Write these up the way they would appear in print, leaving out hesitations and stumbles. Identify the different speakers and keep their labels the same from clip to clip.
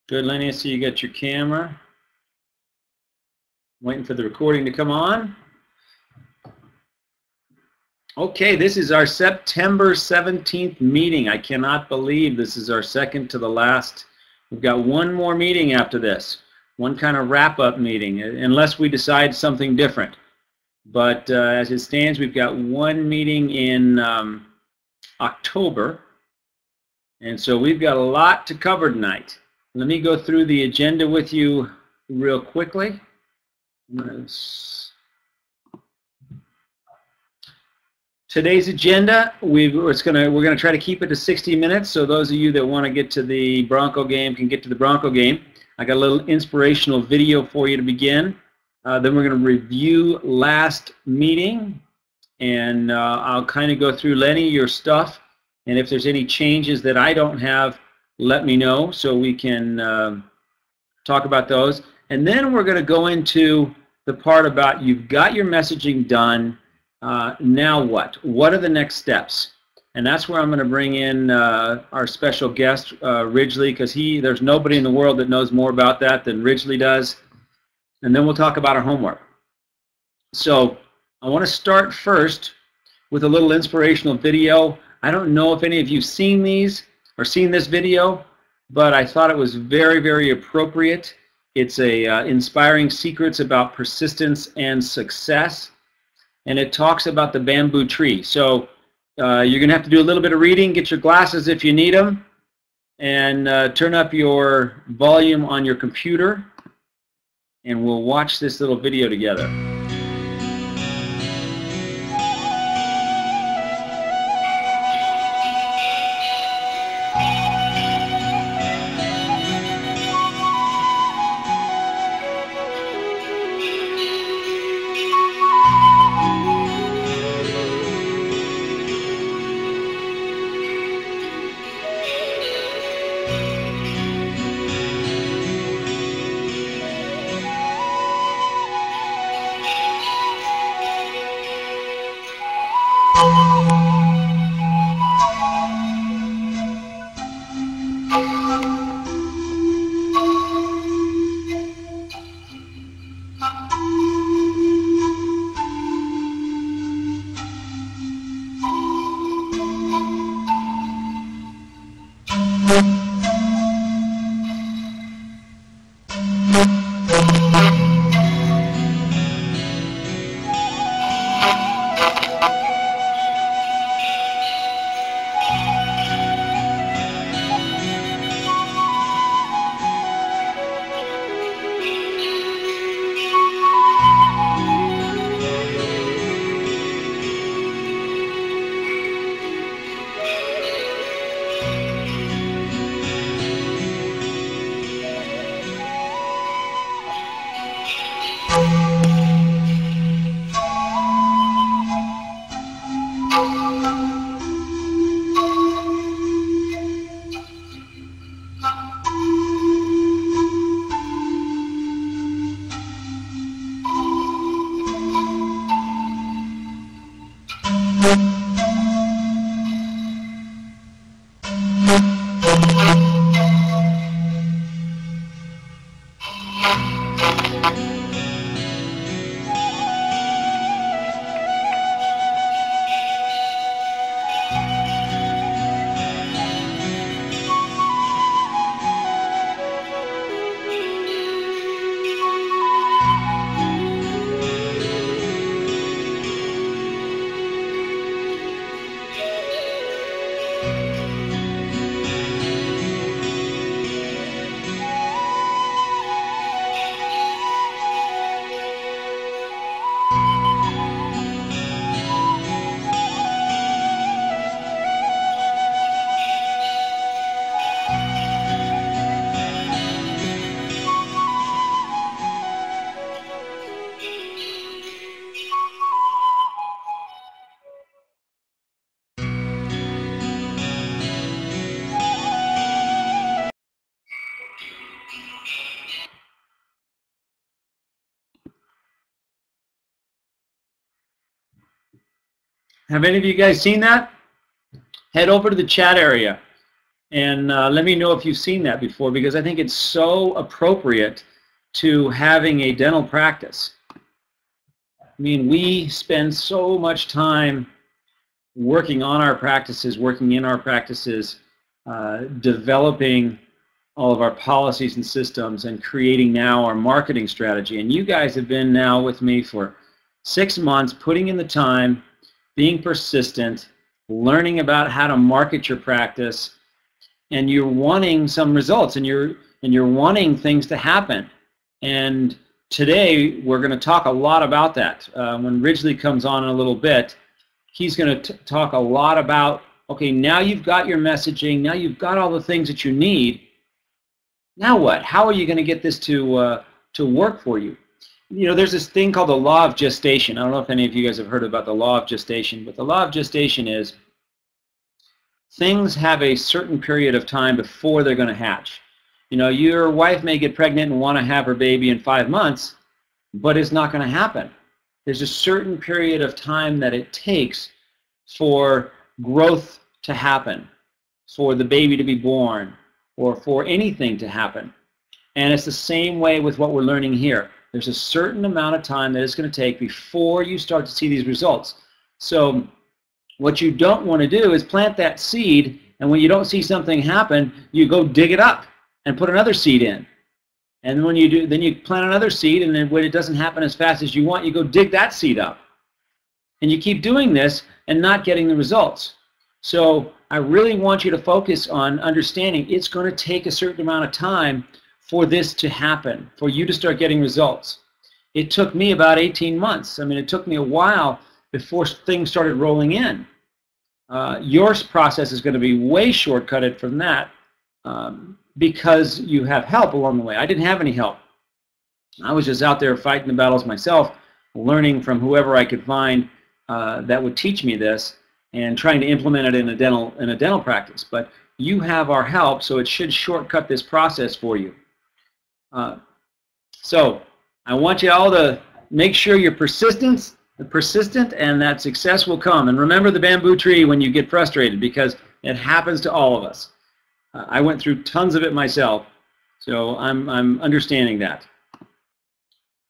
Speaker 1: Good, Lenny. I see you got your camera. Waiting for the recording to come on. Okay, this is our September 17th meeting. I cannot believe this is our second to the last. We've got one more meeting after this, one kind of wrap-up meeting, unless we decide something different. But as it stands, we've got one meeting in October, and so we've got a lot to cover tonight. Let me go through the agenda with you real quickly. Today's agenda, we're gonna try to keep it to 60 minutes. So those of you that want to get to the Bronco game can get to the Bronco game. I got a little inspirational video for you to begin. Then we're going to review last meeting, and I'll kind of go through, Lenny, your stuff, and if there's any changes that I don't have, let me know so we can talk about those. And then we're going to go into the part about you've got your messaging done. Now what? What are the next steps? And that's where I'm going to bring in our special guest, Ridgely, because there's nobody in the world that knows more about that than Ridgely does. And then we'll talk about our homework. So I want to start first with a little inspirational video. I don't know if any of you have seen these or seen this video, but I thought it was very, very appropriate. It's inspiring secrets about persistence and success, and it talks about the bamboo tree. So you're going to have to do a little bit of reading. Get your glasses if you need them, and turn up your volume on your computer, and we'll watch this little video together. Have any of you guys seen that? Head over to the chat area And let me know if you've seen that before, because I think it's so appropriate to having a dental practice. I mean, we spend so much time working on our practices, working in our practices, developing all of our policies and systems, and creating now our marketing strategy. And you guys have been now with me for 6 months, putting in the time, being persistent, learning about how to market your practice, and you're wanting some results, and you're wanting things to happen. And today we're going to talk a lot about that. When Ridgely comes on in a little bit, he's going to talk a lot about, okay, now you've got your messaging, now you've got all the things that you need. Now what? How are you going to get this to work for you? You know, there's this thing called the law of gestation. I don't know if any of you guys have heard about the law of gestation, but the law of gestation is things have a certain period of time before they're going to hatch. You know, your wife may get pregnant and want to have her baby in 5 months, but it's not going to happen. There's a certain period of time that it takes for growth to happen, for the baby to be born, or for anything to happen. And it's the same way with what we're learning here. There's a certain amount of time that it's going to take before you start to see these results. So what you don't want to do is plant that seed, and when you don't see something happen, you go dig it up and put another seed in. And when you do, then you plant another seed, and then when it doesn't happen as fast as you want, you go dig that seed up. And you keep doing this and not getting the results. So I really want you to focus on understanding it's going to take a certain amount of time for this to happen, for you to start getting results. It took me about 18 months. I mean, it took me a while before things started rolling in. Your process is going to be way shortcutted from that because you have help along the way. I didn't have any help. I was just out there fighting the battles myself, learning from whoever I could find that would teach me this, and trying to implement it in a dental practice. But you have our help, so it should shortcut this process for you. So I want you all to make sure you're persistent, and that success will come. And remember the bamboo tree when you get frustrated, because it happens to all of us. I went through tons of it myself, so I'm understanding that.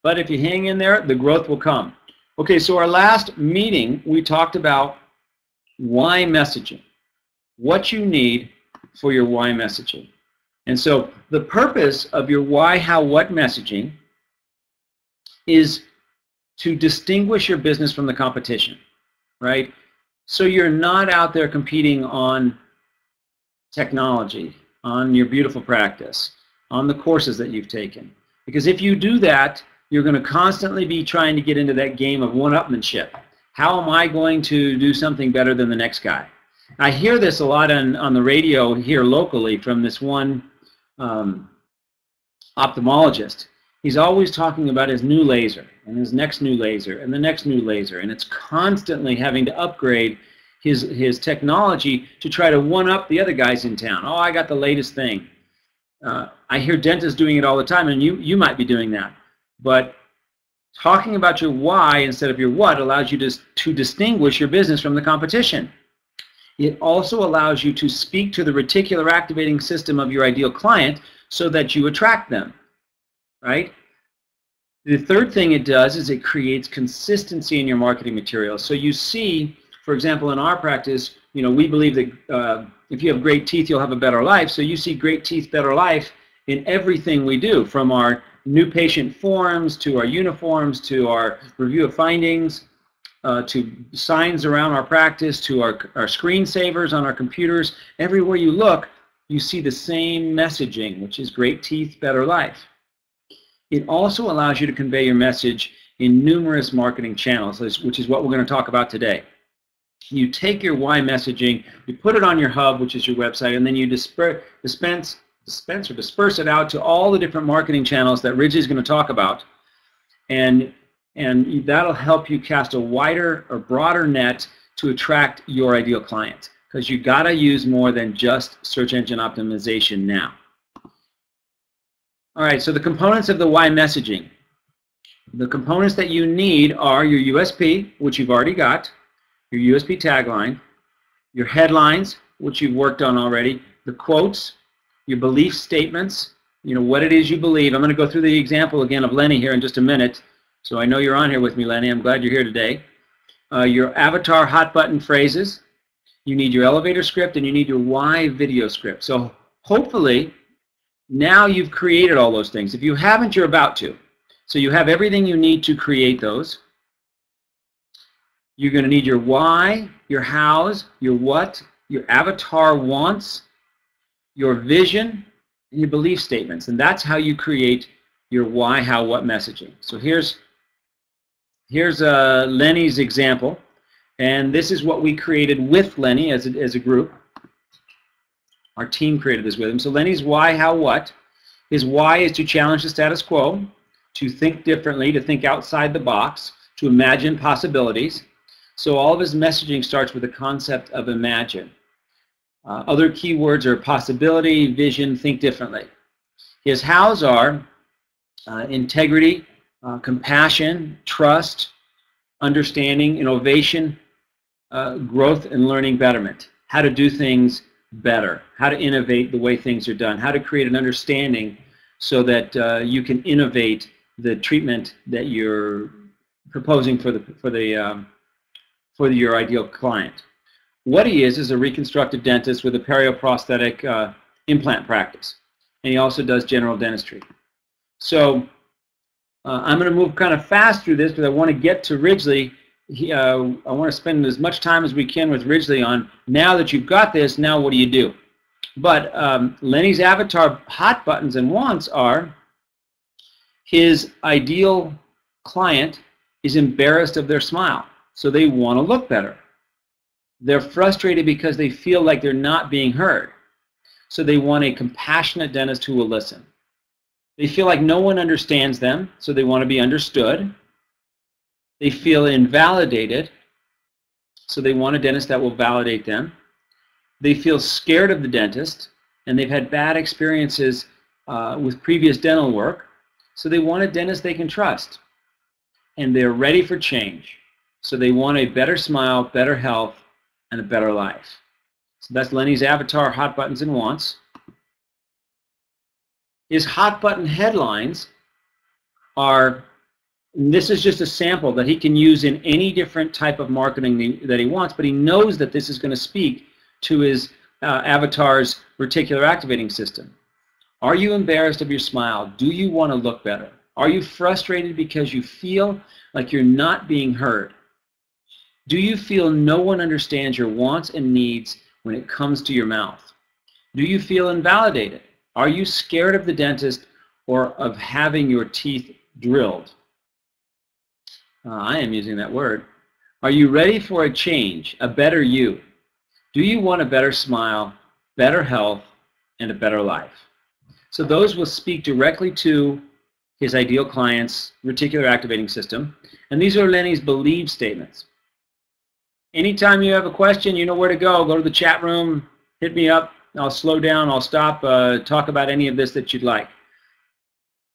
Speaker 1: But if you hang in there, the growth will come. Okay, so our last meeting, we talked about why messaging, what you need for your why messaging. And so the purpose of your why, how, what messaging is to distinguish your business from the competition, right? So you're not out there competing on technology, on your beautiful practice, on the courses that you've taken. Because if you do that, you're going to constantly be trying to get into that game of one-upmanship. How am I going to do something better than the next guy? I hear this a lot on the radio here locally from this one ophthalmologist. He's always talking about his new laser and his next new laser and the next new laser, and it's constantly having to upgrade his technology to try to one-up the other guys in town. Oh, I got the latest thing. I hear dentists doing it all the time, and you might be doing that. But talking about your why instead of your what allows you to distinguish your business from the competition. It also allows you to speak to the reticular activating system of your ideal client so that you attract them, right? The third thing it does is it creates consistency in your marketing materials. So you see, for example, in our practice, you know, we believe that if you have great teeth, you'll have a better life. So you see great teeth, better life in everything we do, from our new patient forms to our uniforms to our review of findings, to signs around our practice, to our screensavers on our computers. Everywhere you look, you see the same messaging, which is great teeth, better life. It also allows you to convey your message in numerous marketing channels, which is what we're going to talk about today. You take your why messaging, you put it on your hub, which is your website, and then you disperse it out to all the different marketing channels that Ridgely is going to talk about. And that'll help you cast a wider or broader net to attract your ideal client, because you got to use more than just search engine optimization now. All right, so the components of the why messaging. The components that you need are your USP, which you've already got, your USP tagline, your headlines, which you've worked on already, the quotes, your belief statements, what it is you believe. I'm going to go through the example again of Lenny here in just a minute. So I know you're on here with me, Lenny. I'm glad you're here today. Your avatar hot button phrases. You need your elevator script, and you need your why video script. So hopefully now you've created all those things. If you haven't, you're about to. So you have everything you need to create those. You're going to need your why, your hows, your what, your avatar wants, your vision, and your belief statements. And that's how you create your why, how, what messaging. So here's Lenny's example. And this is what we created with Lenny as a group. Our team created this with him. So Lenny's why, how, what. His why is to challenge the status quo, to think differently, to think outside the box, to imagine possibilities. So all of his messaging starts with the concept of imagine. Other keywords are possibility, vision, think differently. His hows are integrity, compassion, trust, understanding, innovation, growth and learning betterment, how to do things better, how to innovate the way things are done, how to create an understanding so that you can innovate the treatment that you're proposing for your ideal client. What he is a reconstructive dentist with a perioprosthetic implant practice, and he also does general dentistry. So I'm going to move kind of fast through this because I want to get to Ridgely. I want to spend as much time as we can with Ridgely on, now that you've got this, now what do you do? But Lenny's avatar hot buttons and wants are his ideal client is embarrassed of their smile, so they want to look better. They're frustrated because they feel like they're not being heard, so they want a compassionate dentist who will listen. They feel like no one understands them, so they want to be understood. They feel invalidated, so they want a dentist that will validate them. They feel scared of the dentist, and they've had bad experiences with previous dental work, so they want a dentist they can trust. And they're ready for change, so they want a better smile, better health, and a better life. So that's Lenny's avatar, hot buttons, and wants. His hot button headlines are, and this is just a sample that he can use in any different type of marketing that he wants, but he knows that this is going to speak to his avatar's reticular activating system. Are you embarrassed of your smile? Do you want to look better? Are you frustrated because you feel like you're not being heard? Do you feel no one understands your wants and needs when it comes to your mouth? Do you feel invalidated? Are you scared of the dentist or of having your teeth drilled? I am using that word. Are you ready for a change, a better you? Do you want a better smile, better health, and a better life? So those will speak directly to his ideal client's reticular activating system. And these are Lenny's belief statements. Anytime you have a question, you know where to go. Go to the chat room, hit me up. I'll slow down, I'll stop, talk about any of this that you'd like.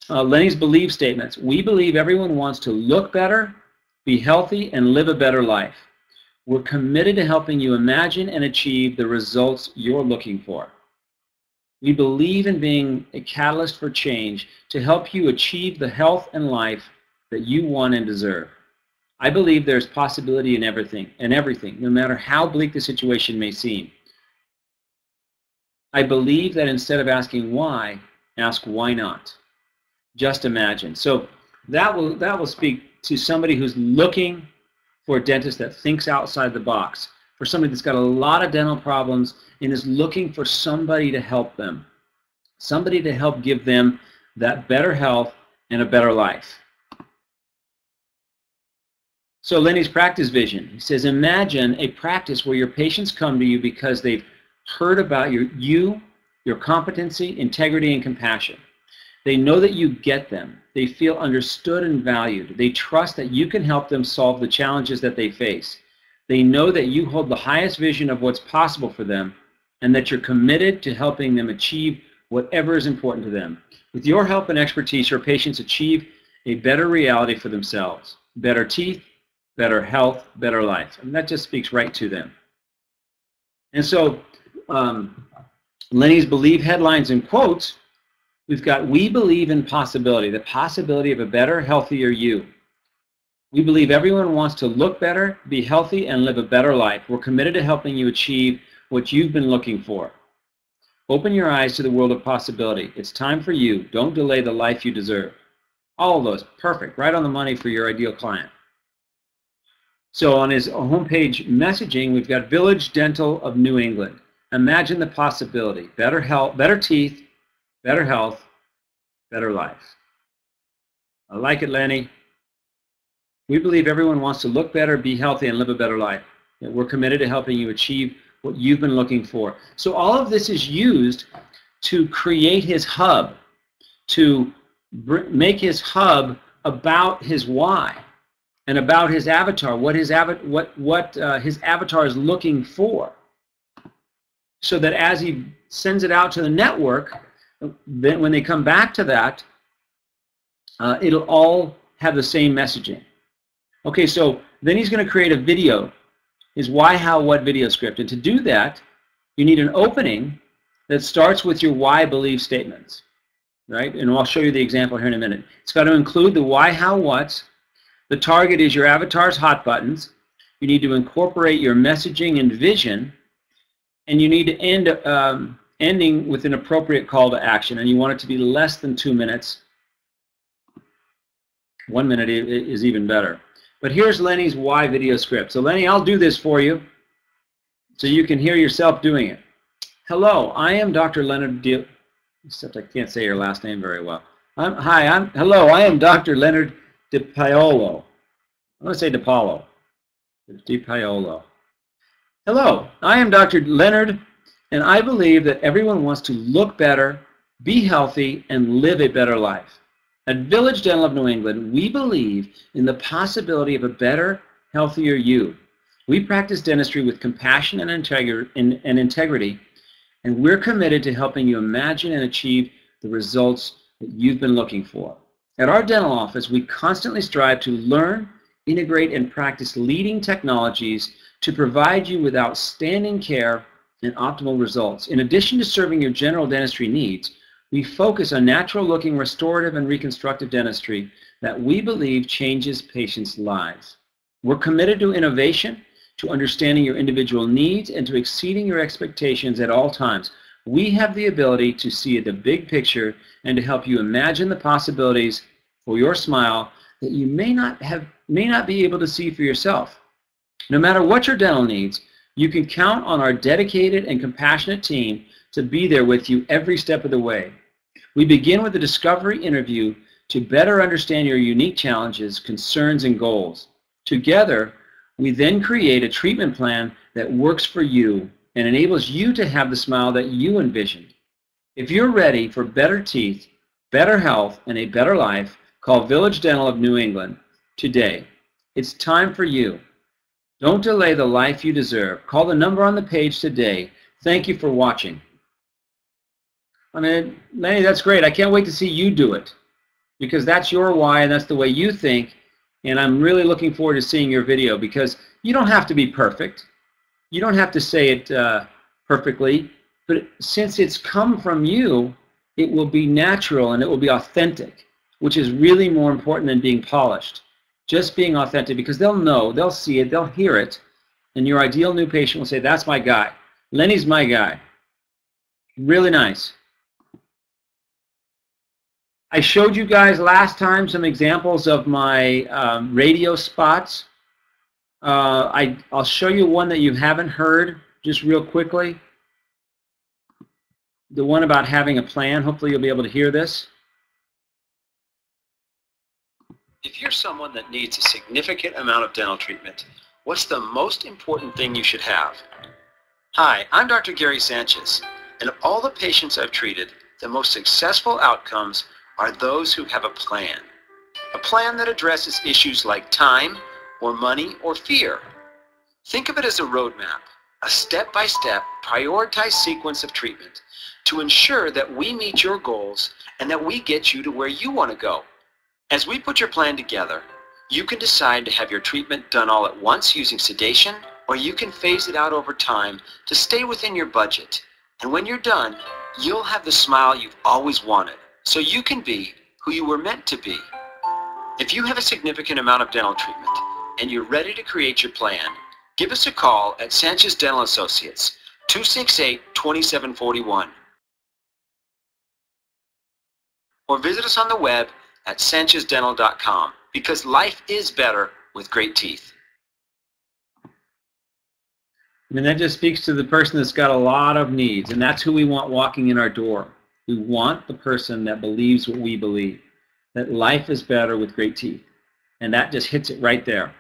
Speaker 1: Lenny's belief statements. We believe everyone wants to look better, be healthy, and live a better life. We're committed to helping you imagine and achieve the results you're looking for. We believe in being a catalyst for change to help you achieve the health and life that you want and deserve. I believe there's possibility in everything, no matter how bleak the situation may seem. I believe that instead of asking why, ask why not. Just imagine. So that will speak to somebody who's looking for a dentist that thinks outside the box, for somebody that's got a lot of dental problems and is looking for somebody to help them, somebody to help give them that better health and a better life. So Lenny's practice vision, he says, imagine a practice where your patients come to you because they've heard about your competency, integrity, and compassion. They know that you get them. They feel understood and valued. They trust that you can help them solve the challenges that they face. They know that you hold the highest vision of what's possible for them and that you're committed to helping them achieve whatever is important to them. With your help and expertise, your patients achieve a better reality for themselves. Better teeth, better health, better life. And that just speaks right to them. And so Lenny's Believe headlines and quotes, we've got we believe in possibility, the possibility of a better, healthier you. We believe everyone wants to look better, be healthy, and live a better life. We're committed to helping you achieve what you've been looking for. Open your eyes to the world of possibility. It's time for you. Don't delay the life you deserve. All of those, perfect, right on the money for your ideal client. So on his homepage messaging, we've got Village Dental of New England. Imagine the possibility. Better health, better teeth, better health, better life. I like it, Lenny. We believe everyone wants to look better, be healthy, and live a better life. We're committed to helping you achieve what you've been looking for. So all of this is used to create his hub, to make his hub about his why and about his avatar, what his avatar is looking for, so that as he sends it out to the network, then when they come back to that, it'll all have the same messaging. Okay, so then he's going to create a video, his why, how, what video script. And to do that, you need an opening that starts with your why believe statements, right? And I'll show you the example here in a minute. It's got to include the why, how, what's. The target is your avatar's hot buttons. You need to incorporate your messaging and vision, and you need to end ending with an appropriate call to action, and you want it to be less than 2 minutes. 1 minute is even better. But here's Lenny's why video script. So Lenny, I'll do this for you so you can hear yourself doing it. Hello, I am Dr. Leonard except I can't say your last name very well. Hello, I am Dr. Leonard DiPaolo. I'm going to say DiPaolo. DiPaolo. Hello, I am Dr. Leonard, and I believe that everyone wants to look better, be healthy, and live a better life. At Village Dental of New England, we believe in the possibility of a better, healthier you. We practice dentistry with compassion and integrity, and we're committed to helping you imagine and achieve the results that you've been looking for. At our dental office, we constantly strive to learn, integrate, and practice leading technologies to provide you with outstanding care and optimal results. In addition to serving your general dentistry needs, we focus on natural-looking restorative and reconstructive dentistry that we believe changes patients' lives. We're committed to innovation, to understanding your individual needs, and to exceeding your expectations at all times. We have the ability to see the big picture and to help you imagine the possibilities for your smile that you may not be able to see for yourself. No matter what your dental needs, you can count on our dedicated and compassionate team to be there with you every step of the way. We begin with a discovery interview to better understand your unique challenges, concerns, and goals. Together, we then create a treatment plan that works for you and enables you to have the smile that you envisioned. If you're ready for better teeth, better health, and a better life, call Village Dental of New England today. It's time for you. Don't delay the life you deserve. Call the number on the page today. Thank you for watching. I mean, Lenny, that's great. I can't wait to see you do it, because that's your why and that's the way you think, and I'm really looking forward to seeing your video, because you don't have to be perfect. You don't have to say it perfectly, but since it's come from you, it will be natural and it will be authentic, which is really more important than being polished. Just being authentic, because they'll know, they'll see it, they'll hear it, and your ideal new patient will say, that's my guy. Lenny's my guy. Really nice. I showed you guys last time some examples of my radio spots. I'll show you one that you haven't heard just real quickly. The one about having a plan. Hopefully you'll be able to hear this. If you're someone that needs a significant amount of dental treatment, what's the most important thing you should have? Hi, I'm Dr. Gary Sanchez, and of all the patients I've treated, the most successful outcomes are those who have a plan that addresses issues like time, or money, or fear. Think of it as a roadmap, a step-by-step, prioritized sequence of treatment to ensure that we meet your goals and that we get you to where you want to go. As we put your plan together, you can decide to have your treatment done all at once using sedation, or you can phase it out over time to stay within your budget. And when you're done, you'll have the smile you've always wanted, so you can be who you were meant to be. If you have a significant amount of dental treatment and you're ready to create your plan, give us a call at Sanchez Dental Associates, 268-2741. Or visit us on the web at sanchezdental.com, because life is better with great teeth. And that just speaks to the person that's got a lot of needs, and that's who we want walking in our door. We want the person that believes what we believe, that life is better with great teeth. And that just hits it right there.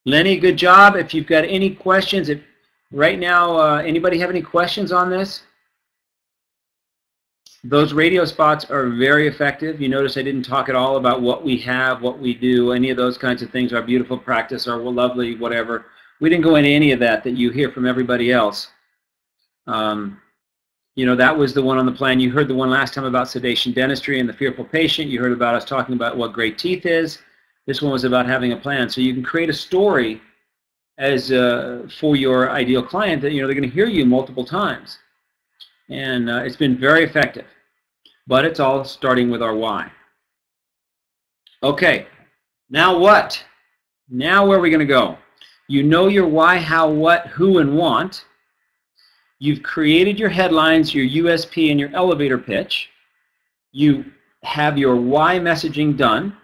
Speaker 1: Lenny, good job. If you've got any questions, right now, anybody have any questions on this? Those radio spots are very effective. You notice I didn't talk at all about what we have, what we do, any of those kinds of things, our beautiful practice, our lovely whatever. We didn't go into any of that you hear from everybody else. You know, that was the one on the plan. You heard the one last time about sedation dentistry and the fearful patient. You heard about us talking about what great teeth is. This one was about having a plan. So you can create a story as for your ideal client that, you know, they're going to hear you multiple times. And it's been very effective. But it's all starting with our why. Okay, now what? Now where are we going to go? You know your why, how, what, who, and want. You've created your headlines, your USP, and your elevator pitch. You have your why messaging done.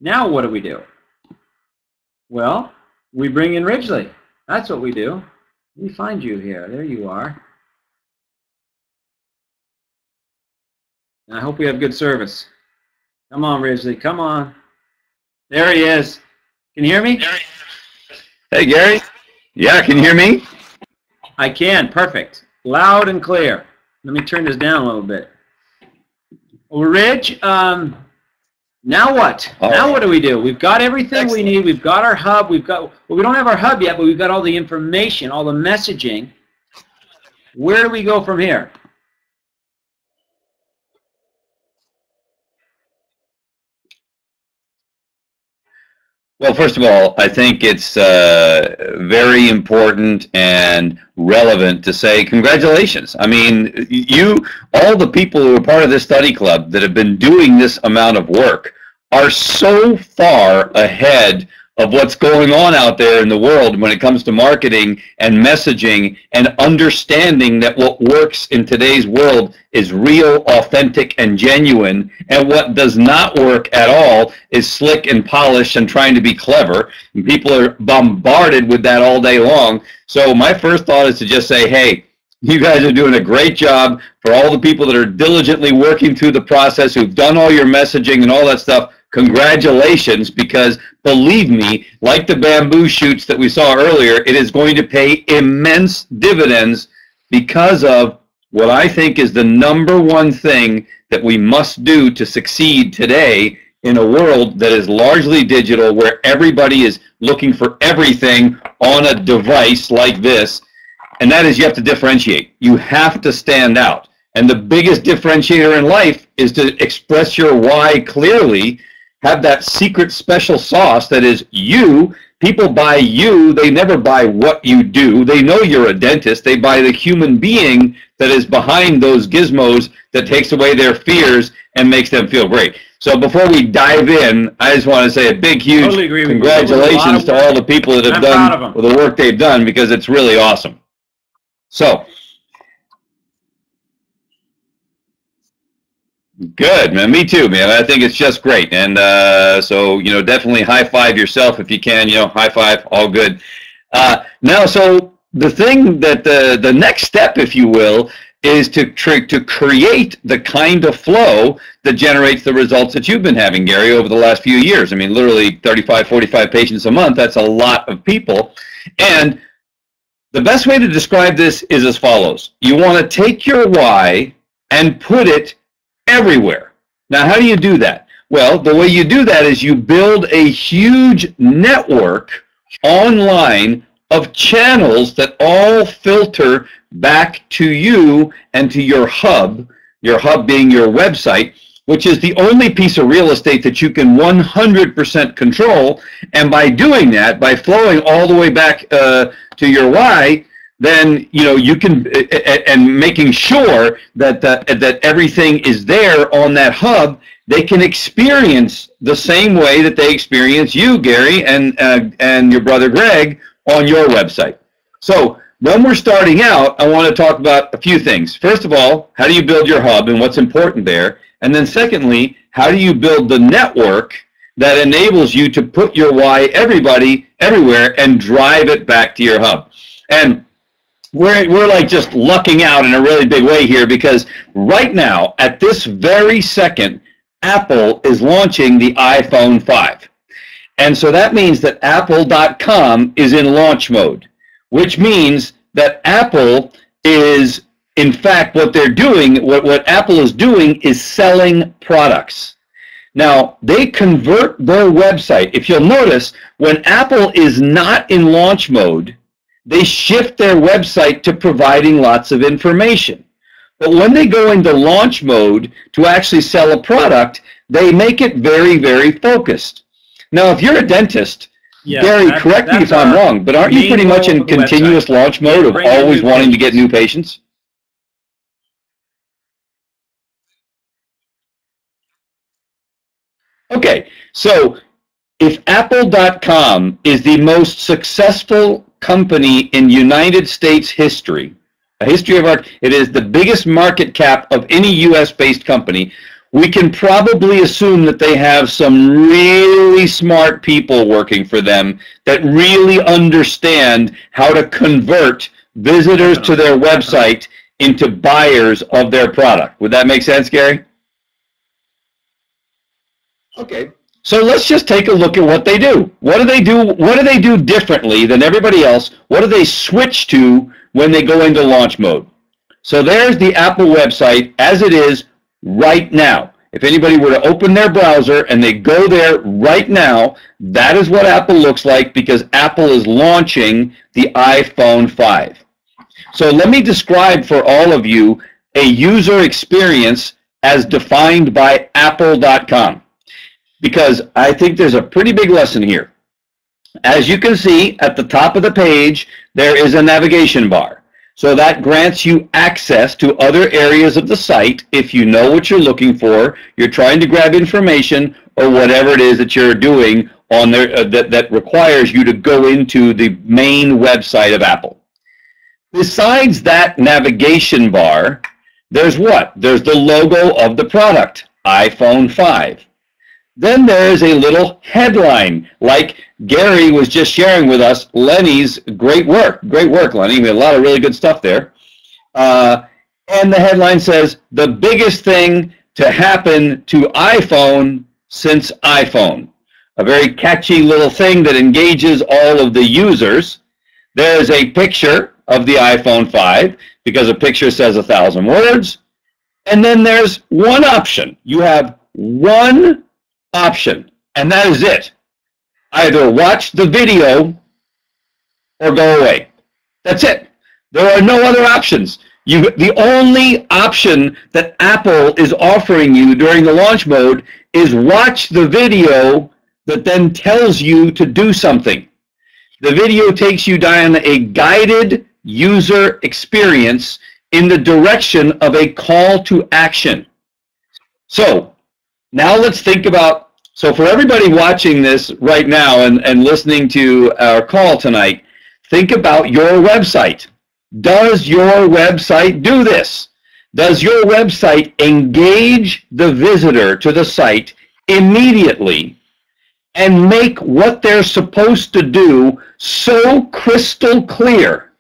Speaker 1: Now what do we do? Well, we bring in Ridgely. That's what we do. Let me find you here. There you are. And I hope we have good service. Come on, Ridgely. Come on. There he is. Can you hear me?
Speaker 2: Hey, Gary. Yeah, can you hear me?
Speaker 1: I can. Perfect. Loud and clear. Let me turn this down a little bit. Well, Ridge, now what? Now what do we do? We've got everything we need. We've got our hub. We've got, well, we don't have our hub yet, but we've got all the information, all the messaging. Where do we go from here?
Speaker 2: Well, first of all, I think it's very important and relevant to say congratulations. I mean, all the people who are part of this study club that have been doing this amount of work are so far ahead of what's going on out there in the world when it comes to marketing and messaging and understanding that what works in today's world is real, authentic, and genuine, and what does not work at all is slick and polished and trying to be clever. And people are bombarded with that all day long. So my first thought is to just say, hey, you guys are doing a great job. For all the people that are diligently working through the process, who've done all your messaging and all that stuff, congratulations, because believe me, like the bamboo shoots that we saw earlier, it is going to pay immense dividends because of what I think is the #1 thing that we must do to succeed today in a world that is largely digital, where everybody is looking for everything on a device like this, and that is you have to differentiate. You have to stand out. And the biggest differentiator in life is to express your why clearly, have that secret special sauce that is you. People buy you. They never buy what you do. They know you're a dentist. They buy the human being that is behind those gizmos that takes away their fears and makes them feel great. So before we dive in, I just want to say a big, huge congratulations to all the people that have done the work they've done, because it's really awesome. So, good, man. Me too, man. I think it's just great. And so, you know, definitely high five yourself if you can. You know, high five, all good. Now, so the thing that the next step, if you will, is to create the kind of flow that generates the results that you've been having, Gary, over the last few years. I mean, literally 35, 45 patients a month. That's a lot of people. And the best way to describe this is as follows. You want to take your why and put it everywhere. Now, how do you do that? Well, the way you do that is you build a huge network online of channels that all filter back to you and to your hub being your website, which is the only piece of real estate that you can 100% control. And by doing that, by flowing all the way back to your why, then you can, and making sure that that everything is there on that hub, they can experience the same way that they experience you, Gary, and your brother Greg on your website. So when we're starting out, I want to talk about a few things. First of all, how do you build your hub and what's important there? And then secondly, how do you build the network that enables you to put your why everywhere and drive it back to your hub? And we're like just lucking out in a really big way here, because right now, at this very second, Apple is launching the iPhone 5. And so that means that Apple.com is in launch mode, which means that Apple is, in fact, what they're doing, what Apple is doing is selling products. Now, they convert their website. If you'll notice, when Apple is not in launch mode, they shift their website to providing lots of information. But when they go into launch mode to actually sell a product, they make it very, very focused. Now, if you're a dentist, yeah, Gary, correct me if I'm wrong, but aren't you pretty much in continuous launch mode of always wanting to get new patients? Okay, so if Apple.com is the most successful company in United States history, it is the biggest market cap of any US-based company, we can probably assume that they have some really smart people working for them that really understand how to convert visitors to their website into buyers of their product. Would that make sense, Gary? Okay. So let's just take a look at what they do. What do they do? What do they do differently than everybody else? What do they switch to when they go into launch mode? So there's the Apple website as it is right now. If anybody were to open their browser and they go there right now, that is what Apple looks like, because Apple is launching the iPhone 5. So let me describe for all of you a user experience as defined by Apple.com, because I think there's a pretty big lesson here. As you can see, at the top of the page, there is a navigation bar. So that grants you access to other areas of the site if you know what you're looking for, you're trying to grab information, or whatever it is that you're doing on there that requires you to go into the main website of Apple. Besides that navigation bar, there's what? There's the logo of the product, iPhone 5. Then there is a little headline, like Gary was just sharing with us, Lenny's great work. Great work, Lenny. We had a lot of really good stuff there. And the headline says, the biggest thing to happen to iPhone since iPhone. A very catchy little thing that engages all of the users. There's a picture of the iPhone 5, because a picture says 1,000 words. And then there's one option. You have one option, and that is it. Either watch the video or go away. That's it. There are no other options. The only option that Apple is offering you during the launch mode is watch the video that then tells you to do something. The video takes you down a guided user experience in the direction of a call to action. So now let's think about, so for everybody watching this right now and listening to our call tonight, think about your website. Does your website do this? Does your website engage the visitor to the site immediately and make what they're supposed to do so crystal clear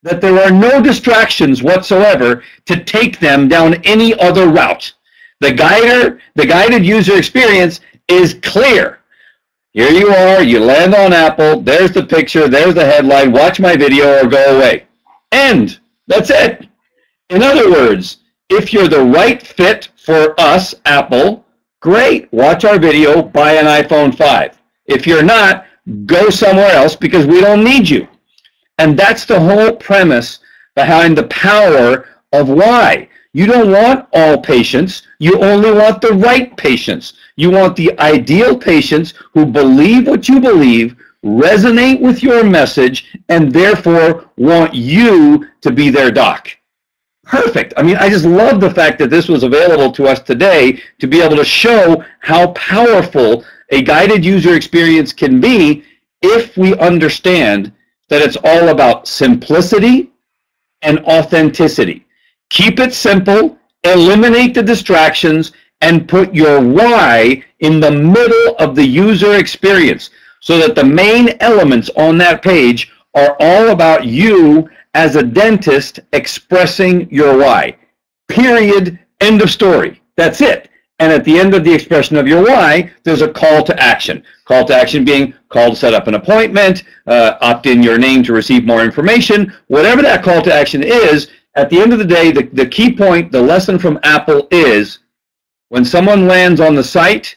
Speaker 2: that there are no distractions whatsoever to take them down any other route? The guided user experience is clear. Here you are, you land on Apple, there's the picture, there's the headline, watch my video or go away. End. That's it. In other words, if you're the right fit for us, Apple, great, watch our video, buy an iPhone 5. If you're not, go somewhere else because we don't need you. And that's the whole premise behind the power of why. You don't want all patients. You only want the right patients. You want the ideal patients who believe what you believe, resonate with your message, and therefore want you to be their doc. Perfect. I mean, I just love the fact that this was available to us today to be able to show how powerful a guided user experience can be if we understand that it's all about simplicity and authenticity. Keep it simple, eliminate the distractions, and put your why in the middle of the user experience so that the main elements on that page are all about you as a dentist expressing your why. Period. End of story. That's it. And at the end of the expression of your why, there's a call to action. Call to action being call to set up an appointment, opt in your name to receive more information. Whatever that call to action is, at the end of the day, the key point, the lesson from Apple is when someone lands on the site,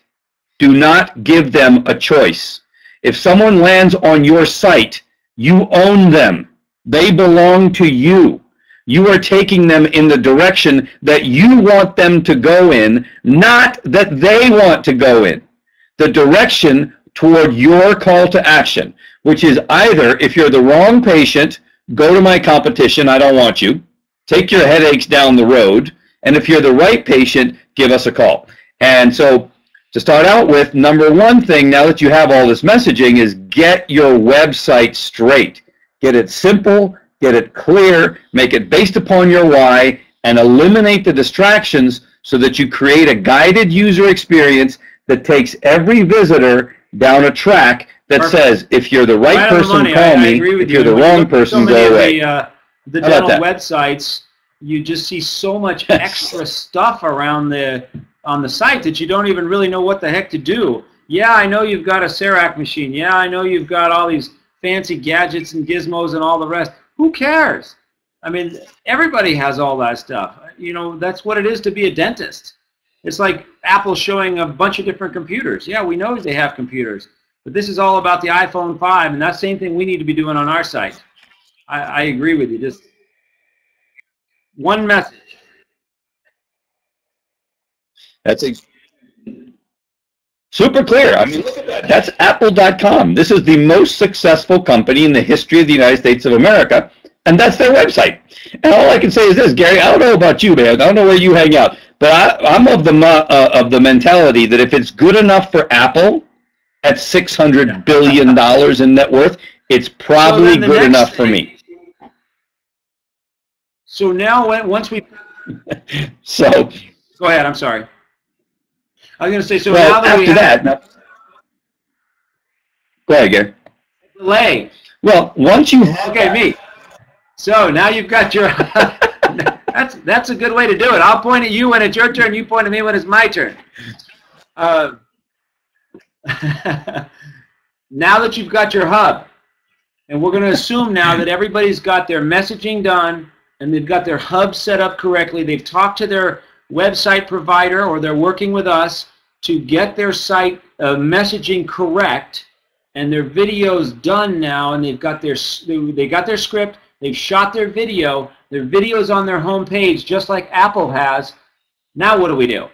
Speaker 2: do not give them a choice. If someone lands on your site, you own them. They belong to you. You are taking them in the direction that you want them to go in, not that they want to go in. The direction toward your call to action, which is either, if you're the wrong patient, go to my competition, I don't want you. Take your headaches down the road. And if you're the right patient, give us a call. And so to start out with, number one thing, now that you have all this messaging, is get your website straight. Get it simple, get it clear, make it based upon your why, and eliminate the distractions so that you create a guided user experience that takes every visitor down a track that says, if you're the right person, call me. If you're the wrong person, go away.
Speaker 1: The dental websites, you just see so much extra stuff around on the site that you don't even really know what the heck to do. Yeah, I know you've got a CEREC machine. Yeah, I know you've got all these fancy gadgets and gizmos and all the rest. Who cares? I mean, everybody has all that stuff. You know, that's what it is to be a dentist. It's like Apple showing a bunch of different computers. Yeah, we know they have computers, but this is all about the iPhone 5, and that same thing we need to be doing on our site. I agree with you. Just one message.
Speaker 2: That's super clear. I mean, look at that. That's Apple.com. This is the most successful company in the history of the United States of America, and that's their website. And all I can say is this, Gary, I don't know about you, man. I don't know where you hang out, but I'm of the mentality that if it's good enough for Apple at $600 billion in net worth, it's probably good enough for me.
Speaker 1: So now, once we...
Speaker 2: So...
Speaker 1: Go ahead, I'm sorry. I was going to say, so
Speaker 2: well,
Speaker 1: now that
Speaker 2: after
Speaker 1: we have
Speaker 2: that... No. Go ahead, Gary.
Speaker 1: Delay.
Speaker 2: Well, once you...
Speaker 1: Okay, me. So now you've got your... that's a good way to do it. I'll point at you when it's your turn. You point at me when it's my turn. Now that you've got your hub, and we're going to assume now that everybody's got their messaging done and they've got their hub set up correctly, they've talked to their website provider or they're working with us to get their site messaging correct, and their video's done now, and they got their script, they've shot their video's on their home page just like Apple has. Now what do we do?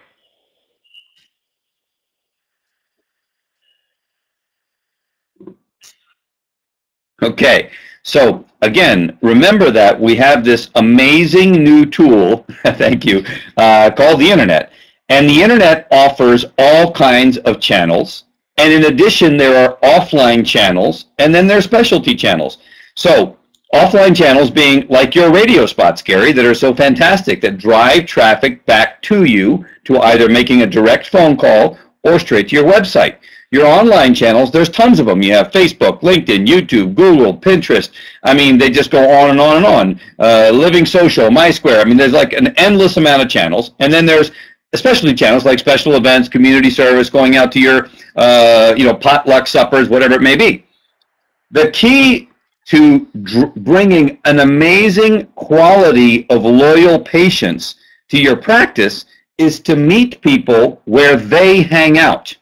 Speaker 2: Okay, so again, remember that we have this amazing new tool, thank you, called the Internet. And the Internet offers all kinds of channels. And in addition, there are offline channels, and then there are specialty channels. So offline channels being like your radio spots, Gary, that are so fantastic, that drive traffic back to you to either making a direct phone call or straight to your website. Your online channels, there's tons of them. You have Facebook, LinkedIn, YouTube, Google, Pinterest. I mean, they just go on and on and on. Living Social, MySquare. I mean, there's like an endless amount of channels. And then there's especially channels like special events, community service, going out to your, potluck suppers, whatever it may be. The key to bringing an amazing quality of loyal patients to your practice is to meet people where they hang out.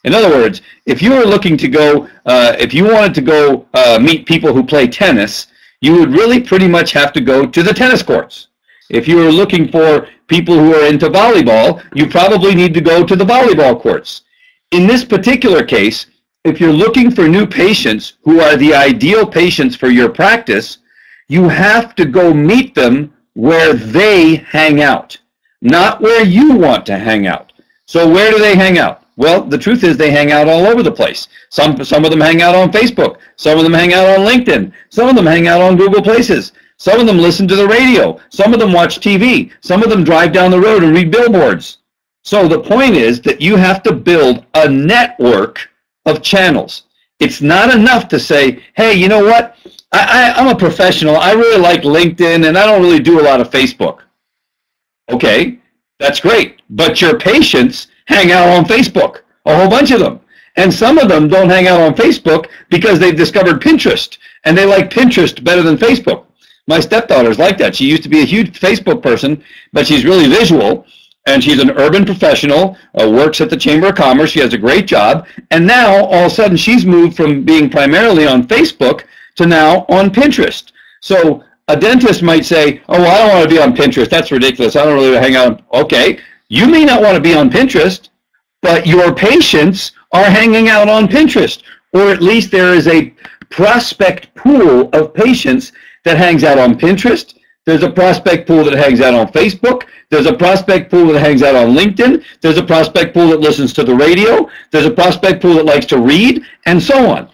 Speaker 2: In other words, if you were looking to go, if you wanted to go meet people who play tennis, you would really pretty much have to go to the tennis courts. If you're looking for people who are into volleyball, you probably need to go to the volleyball courts. In this particular case, if you're looking for new patients who are the ideal patients for your practice, you have to go meet them where they hang out, not where you want to hang out. So where do they hang out? Well, the truth is they hang out all over the place. Some of them hang out on Facebook. Some of them hang out on LinkedIn. Some of them hang out on Google Places. Some of them listen to the radio. Some of them watch TV. Some of them drive down the road and read billboards. So the point is that you have to build a network of channels. It's not enough to say, hey, you know what? I'm a professional. I really like LinkedIn, and I don't really do a lot of Facebook. Okay, that's great. But your patients hang out on Facebook, a whole bunch of them. And some of them don't hang out on Facebook because they've discovered Pinterest, and they like Pinterest better than Facebook. My stepdaughter's like that. She used to be a huge Facebook person, but she's really visual, and she's an urban professional, works at the Chamber of Commerce. She has a great job, and now all of a sudden she's moved from being primarily on Facebook to now on Pinterest. So a dentist might say, oh, I don't want to be on Pinterest. That's ridiculous. I don't really hang out. Okay, you may not want to be on Pinterest, but your patients are hanging out on Pinterest, or at least there is a prospect pool of patients that hangs out on Pinterest. There's a prospect pool that hangs out on Facebook. There's a prospect pool that hangs out on LinkedIn. There's a prospect pool that listens to the radio. There's a prospect pool that likes to read, and so on.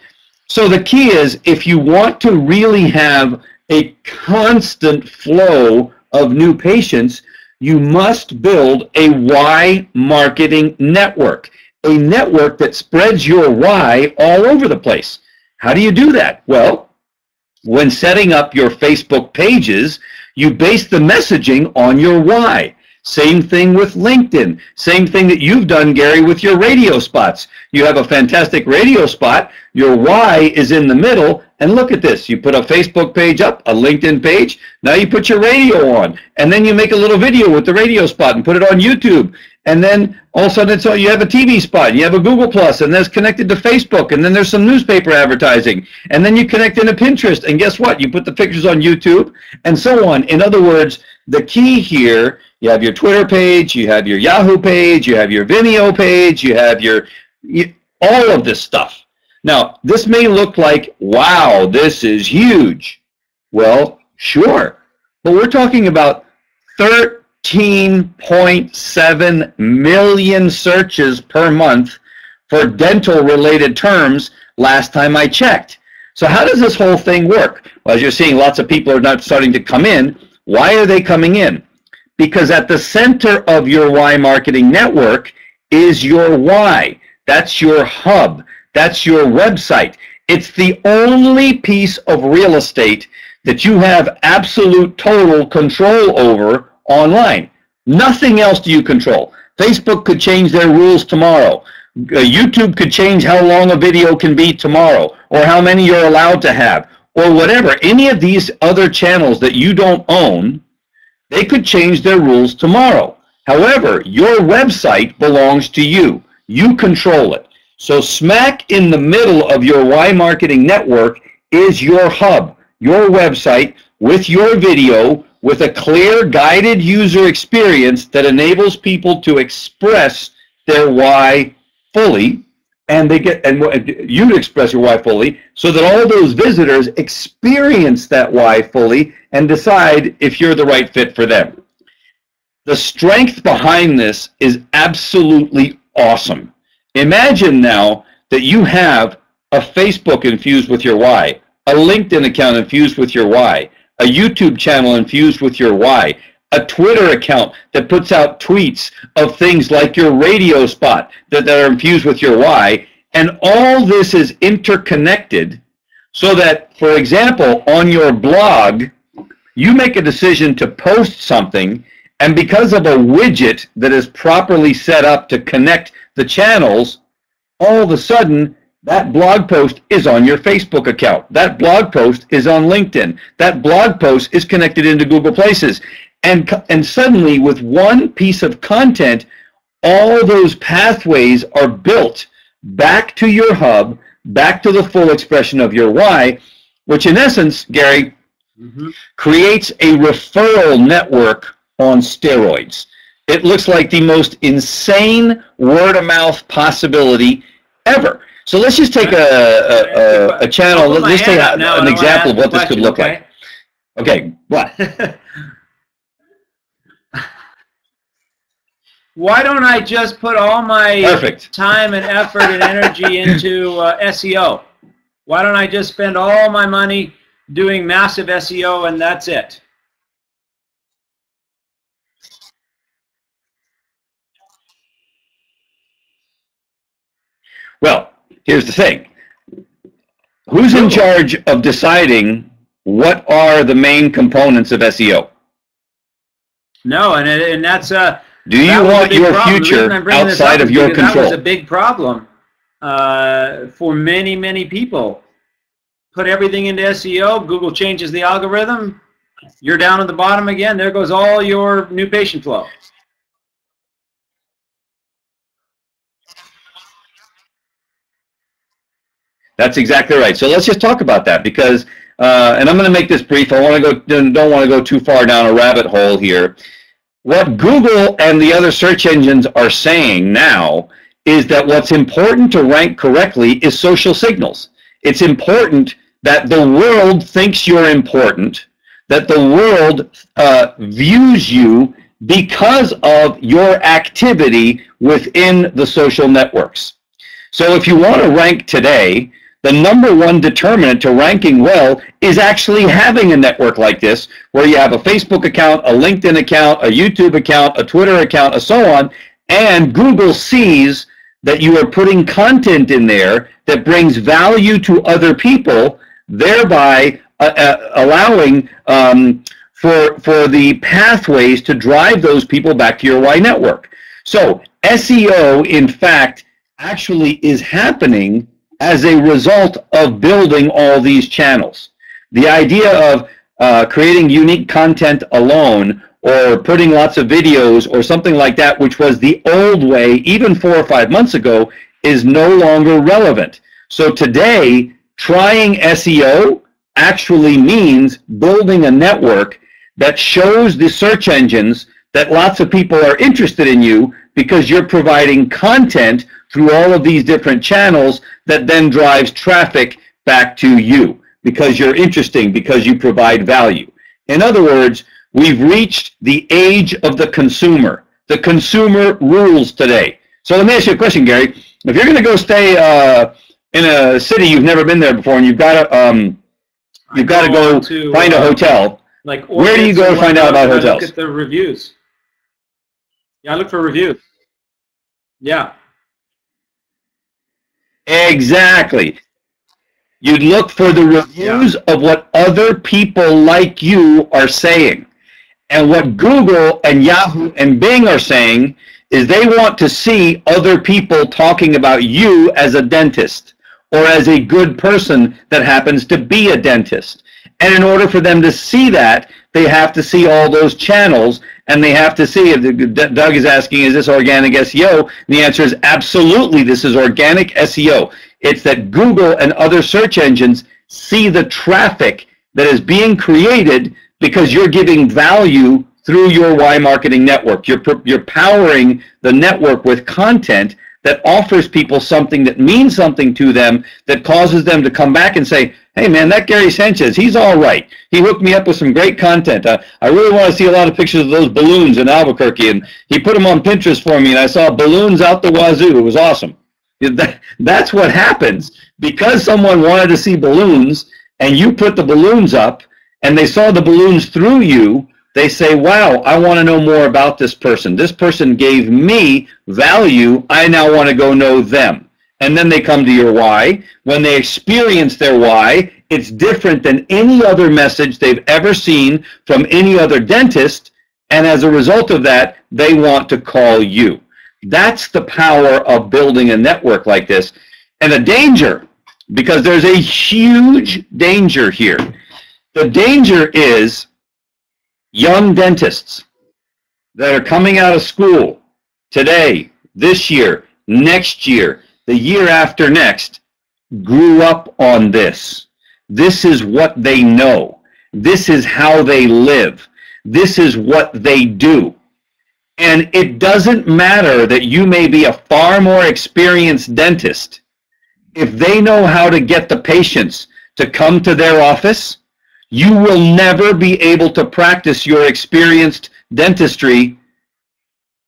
Speaker 2: So the key is, if you want to really have a constant flow of new patients, you must build a why marketing network, a network that spreads your why all over the place. How do you do that? Well, when setting up your Facebook pages, you base the messaging on your why. Same thing with LinkedIn. Same thing that you've done, Gary, with your radio spots. You have a fantastic radio spot. Your why is in the middle. And look at this. You put a Facebook page up, a LinkedIn page. Now you put your radio on. And then you make a little video with the radio spot and put it on YouTube. And then all of a sudden you have a TV spot. You have a Google Plus, and that's connected to Facebook. And then there's some newspaper advertising. And then you connect into Pinterest. And guess what? You put the pictures on YouTube and so on. In other words, the key here, you have your Twitter page, you have your Yahoo page, you have your Vimeo page, you have all of this stuff. Now, this may look like, wow, this is huge. Well, sure. But we're talking about 13.7 million searches per month for dental-related terms last time I checked. So how does this whole thing work? Well, as you're seeing, lots of people are not starting to come in. Why are they coming in? Because at the center of your why marketing network is your why. That's your hub. That's your website. It's the only piece of real estate that you have absolute total control over online. Nothing else do you control. Facebook could change their rules tomorrow. YouTube could change how long a video can be tomorrow, or how many you're allowed to have, or whatever. Any of these other channels that you don't own, they could change their rules tomorrow. However, your website belongs to you. You control it. So smack in the middle of your why marketing network is your hub, your website with your video, with a clear guided user experience that enables people to express their why fully, and you express your why fully, so that all those visitors experience that why fully and decide if you're the right fit for them. The strength behind this is absolutely awesome. Imagine now that you have a Facebook infused with your why, a LinkedIn account infused with your why, a YouTube channel infused with your why, a Twitter account that puts out tweets of things like your radio spot that are infused with your why, and all this is interconnected so that, for example, on your blog, you make a decision to post something, and because of a widget that is properly set up to connect the channels, all of a sudden, that blog post is on your Facebook account. That blog post is on LinkedIn. That blog post is connected into Google Places. And suddenly, with one piece of content, all those pathways are built back to your hub, back to the full expression of your why, which in essence, Gary, creates a referral network on steroids. It looks like the most insane word-of-mouth possibility ever. So let's just take a channel. Let's take an example of what this could look like. Okay, what?
Speaker 1: Why don't I just put all my time and effort and energy into SEO? Why don't I just spend all my money doing massive SEO and that's it?
Speaker 2: Well, here's the thing. Who's in charge of deciding what are the main components of SEO?
Speaker 1: No, and that's
Speaker 2: do you want your future outside of your control?
Speaker 1: That was a big problem for many, many people. Put everything into SEO, Google changes the algorithm, you're down at the bottom again, there goes all your new patient flow.
Speaker 2: That's exactly right. So let's just talk about that because, and I'm going to make this brief. I want to don't want to go too far down a rabbit hole here. What Google and the other search engines are saying now is that what's important to rank correctly is social signals. It's important that the world thinks you're important, that the world views you because of your activity within the social networks. So if you want to rank today, the #1 determinant to ranking well is actually having a network like this, where you have a Facebook account, a LinkedIn account, a YouTube account, a Twitter account, and so on, and Google sees that you are putting content in there that brings value to other people, thereby allowing for the pathways to drive those people back to your Y network. So SEO, in fact, actually is happening as a result of building all these channels. The idea of creating unique content alone or putting lots of videos or something like that, which was the old way even 4 or 5 months ago, is no longer relevant. So today, trying SEO actually means building a network that shows the search engines that lots of people are interested in you because you're providing content through all of these different channels that then drives traffic back to you because you're interesting, because you provide value. In other words, we've reached the age of the consumer. The consumer rules today. So let me ask you a question, Gary. If you're going to go stay in a city you've never been there before and you've got to go find a hotel,
Speaker 1: like
Speaker 2: where do you go to find out about hotels?
Speaker 1: Look at the reviews. Yeah, I look for reviews. Yeah.
Speaker 2: Exactly. You'd look for the reviews of what other people like you are saying. And what Google and Yahoo and Bing are saying is they want to see other people talking about you as a dentist or as a good person that happens to be a dentist. And in order for them to see that, they have to see all those channels, and they have to see, Doug is asking, is this organic SEO? And the answer is absolutely, this is organic SEO. It's that Google and other search engines see the traffic that is being created because you're giving value through your Y marketing network. You're powering the network with content that offers people something that means something to them, that causes them to come back and say, hey man, that Gary Sanchez, he's all right. He hooked me up with some great content. I really want to see a lot of pictures of those balloons in Albuquerque, and he put them on Pinterest for me, and I saw balloons out the wazoo. It was awesome. That's what happens. Because someone wanted to see balloons, and you put the balloons up, and they saw the balloons through you, they say, wow, I want to know more about this person. This person gave me value. I now want to go know them. And then they come to your why. When they experience their why, it's different than any other message they've ever seen from any other dentist. And as a result of that, they want to call you. That's the power of building a network like this. And the danger, because there's a huge danger here. The danger is young dentists that are coming out of school today, this year, next year, the year after next, grew up on this. This is what they know. This is how they live. This is what they do. And it doesn't matter that you may be a far more experienced dentist. If they know how to get the patients to come to their office, you will never be able to practice your experienced dentistry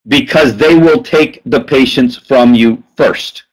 Speaker 2: because they will take the patients from you first.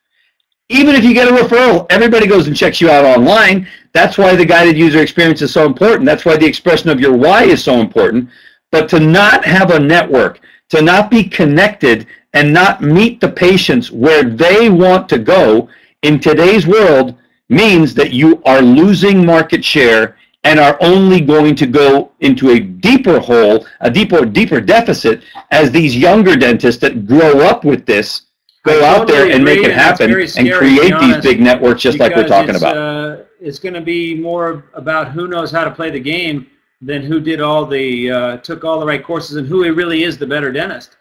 Speaker 2: Even if you get a referral, everybody goes and checks you out online. That's why the guided user experience is so important. That's why the expression of your why is so important. But to not have a network, to not be connected and not meet the patients where they want to go in today's world means that you are losing market share and are only going to go into a deeper hole, a deeper deficit as these younger dentists that grow up with this go out there and make it happen and create these big networks just like we're talking about.
Speaker 1: It's going to be more about who knows how to play the game than who did all the took all the right courses and who really is the better dentist,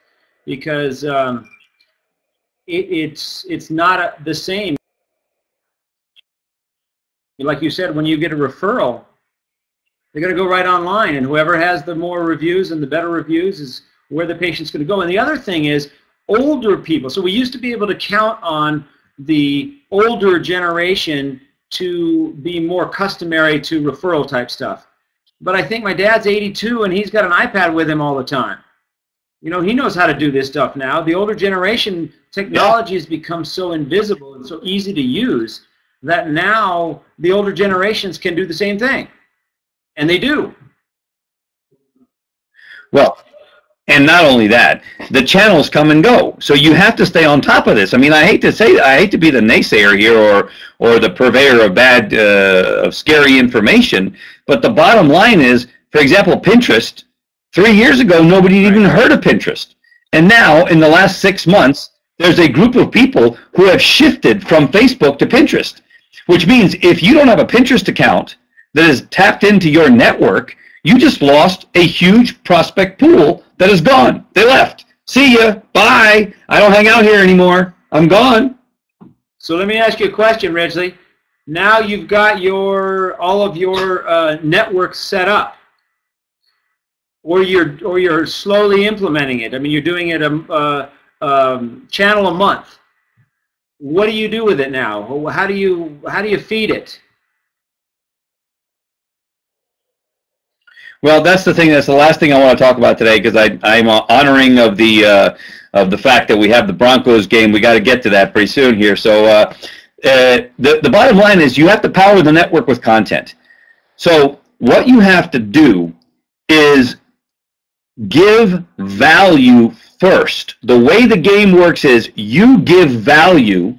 Speaker 1: because it's not the same. Like you said, when you get a referral, they're going to go right online, and whoever has the more reviews and the better reviews is where the patient's going to go. And the other thing is older people. So we used to be able to count on the older generation to be more customary to referral type stuff. But I think my dad's 82 and he's got an iPad with him all the time. You know, he knows how to do this stuff now. The older generation technology has become so invisible and so easy to use that now the older generations can do the same thing. And they do.
Speaker 2: Well, and not only that, the channels come and go. So you have to stay on top of this. I mean, I hate to say that, I hate to be the naysayer here or the purveyor of bad, of scary information, but the bottom line is, for example, Pinterest, 3 years ago, nobody had even heard of Pinterest. And now, in the last 6 months, there's a group of people who have shifted from Facebook to Pinterest, which means if you don't have a Pinterest account that is tapped into your network, you just lost a huge prospect pool that is gone. They left. See ya. Bye. I don't hang out here anymore. I'm gone.
Speaker 1: So let me ask you a question, Ridgely. Now you've got all of your networks set up, or you're slowly implementing it. I mean, you're doing it a channel a month. What do you do with it now? How do you feed it?
Speaker 2: Well, that's the thing. That's the last thing I want to talk about today, because I'm honoring of the fact that we have the Broncos game. We got to get to that pretty soon here. So the bottom line is you have to power the network with content. So what you have to do is give value first. The way the game works is you give value.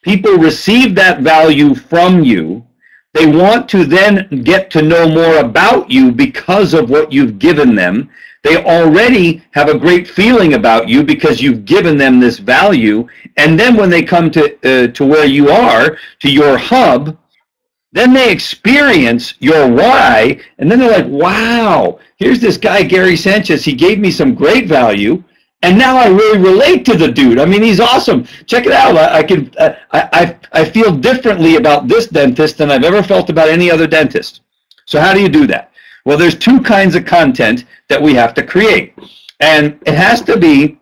Speaker 2: People receive that value from you. They want to then get to know more about you because of what you've given them. They already have a great feeling about you because you've given them this value. And then when they come to where you are, to your hub, then they experience your why, and then they're like, wow, here's this guy, Gary Sanchez. He gave me some great value, and now I really relate to the dude. I mean, he's awesome. Check it out. I feel differently about this dentist than I've ever felt about any other dentist. So how do you do that? Well, there's two kinds of content that we have to create, and it has to be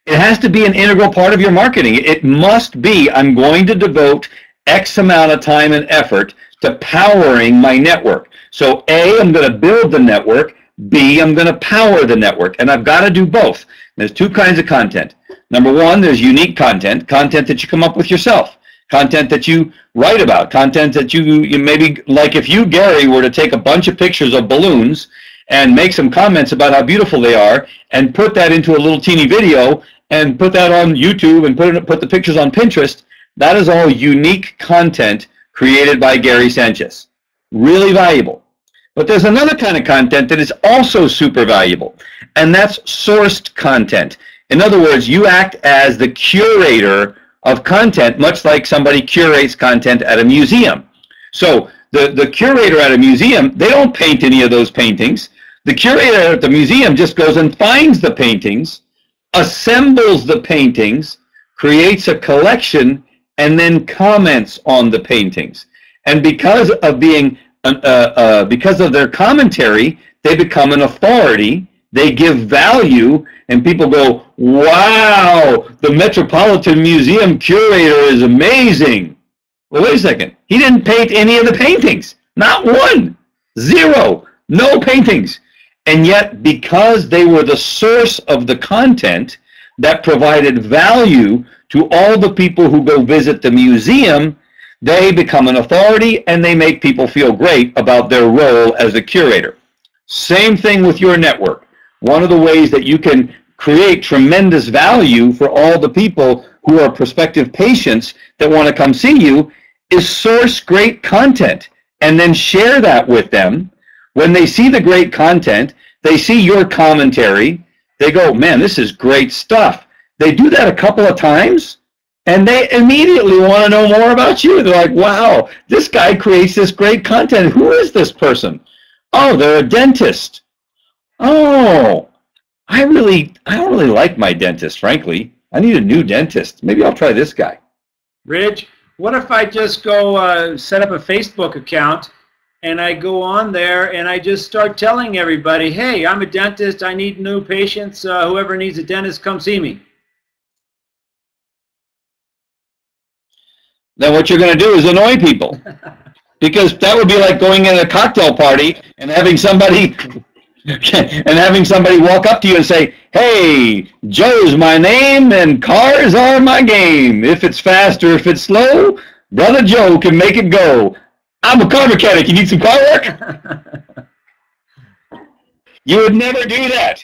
Speaker 2: an integral part of your marketing. It must be, I'm going to devote X amount of time and effort to powering my network. So A, I'm going to build the network. B, I'm going to power the network. And I've got to do both. There's two kinds of content. Number one, there's unique content that you come up with yourself, content that you write about, content that you maybe, like if you, Gary, were to take a bunch of pictures of balloons and make some comments about how beautiful they are and put that into a little teeny video and put that on YouTube and put the pictures on Pinterest, that is all unique content created by Gary Sanchez. Really valuable. But there's another kind of content that is also super valuable, and that's sourced content. In other words, you act as the curator of content, much like somebody curates content at a museum. So the curator at a museum, they don't paint any of those paintings. The curator at the museum just goes and finds the paintings, assembles the paintings, creates a collection, and then comments on the paintings. And because of being because of their commentary, they become an authority. They give value, and people go, wow, the Metropolitan Museum curator is amazing. Well, wait a second. He didn't paint any of the paintings. Not one. Zero. No paintings. And yet, because they were the source of the content that provided value to all the people who go visit the museum, they become an authority, and they make people feel great about their role as a curator. Same thing with your network. One of the ways that you can create tremendous value for all the people who are prospective patients that want to come see you is source great content and then share that with them. When they see the great content, they see your commentary, they go, man, this is great stuff. They do that a couple of times, and they immediately want to know more about you. They're like, wow, this guy creates this great content. Who is this person? Oh, they're a dentist. Oh, I don't really like my dentist, frankly. I need a new dentist. Maybe I'll try this guy.
Speaker 1: Rich, what if I just go set up a Facebook account, and I go on there and I just start telling everybody, hey, I'm a dentist. I need new patients. Whoever needs a dentist, come see me.
Speaker 2: Then what you're going to do is annoy people. Because that would be like going in a cocktail party and having somebody walk up to you and say, hey, Joe's my name and cars are my game. If it's fast or if it's slow, Brother Joe can make it go. I'm a car mechanic. You need some car work? You would never do that.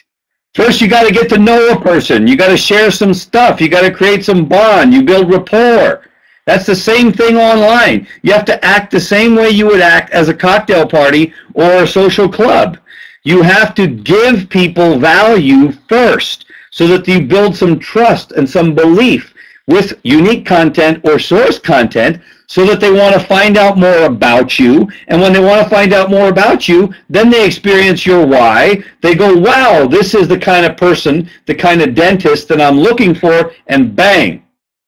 Speaker 2: First, you got to get to know a person. You got to share some stuff. You got to create some bond. You build rapport. That's the same thing online. You have to act the same way you would act as a cocktail party or a social club. You have to give people value first so that you build some trust and some belief with unique content or source content so that they want to find out more about you. And when they want to find out more about you, then they experience your why. They go, wow, this is the kind of person, the kind of dentist that I'm looking for, and bang,